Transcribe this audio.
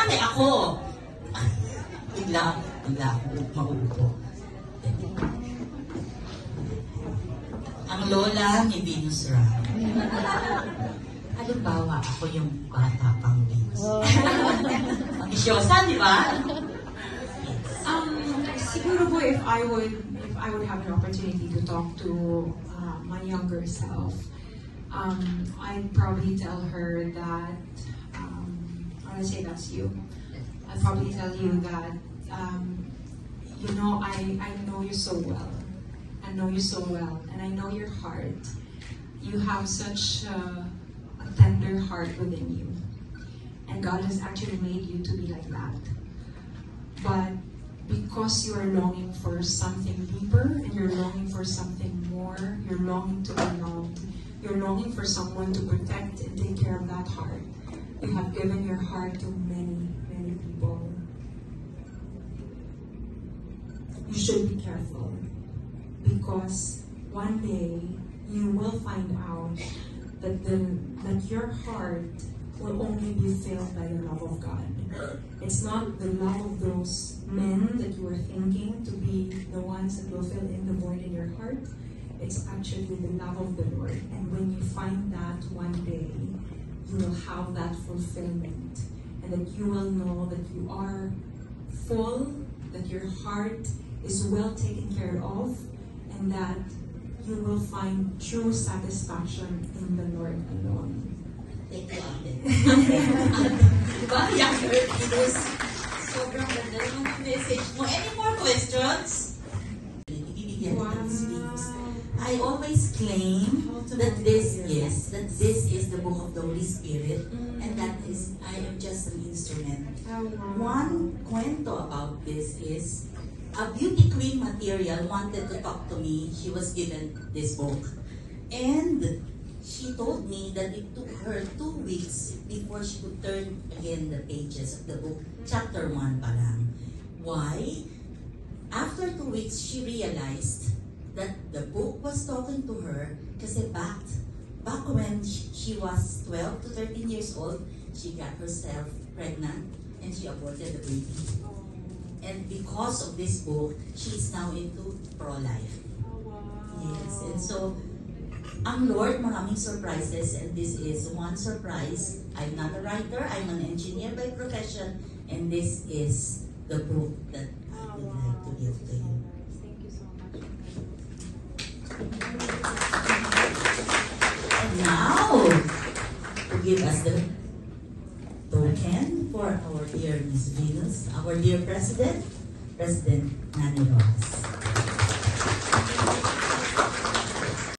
nanay ako. Bigla ako mauupo. Ang lola ni Venus Ra. Halimbawa, ako yung bata pang Venus. Ambisyosa, di ba? Siguro po if I would have an opportunity to talk to my younger self, I'd probably tell her that, I want to say that's you. I'd probably tell you that, you know, I know you so well. I know you so well, and I know your heart. You have such a tender heart within you, and God has actually made you to be like that. But because you are longing for something deeper, and you're longing for something more, you're longing to be loved, you're longing for someone to protect and take care of that heart. You have given your heart to many, many people. You should be careful, because one day you will find out that your heart will only be filled by the love of God. It's not the love of those men that you are thinking to be the ones that will fill in the void in your heart. It's actually the love of the Lord. And when you find that one day, you will have that fulfillment. And that you will know that you are full, that your heart is well taken care of, and that you will find true satisfaction in the Lord alone. Thank you, Ate. Diba? Younger Venus. Sobrang ganda yung message mo. Any more questions? I always claim that this is the book of the Holy Spirit, and that is, I am just an instrument. One kwento about this is, a beauty queen material wanted to talk to me. She was given this book, and she told me that it took her 2 weeks before she could turn again the pages of the book, chapter 1 pa lang. Why? After 2 weeks, she realized that the book was talking to her kasi back when she was 12 to 13 years old, she got herself pregnant and she aborted the baby. And because of this book, she is now into pro-life. Yes, and so ang Lord, maraming surprises, and this is one surprise. I'm not a writer, I'm an engineer by profession, and this is the book that I would like to give to you. Thank you so much. And now, to give us the token for our dear Miss Venus, our dear President Nani Rojas.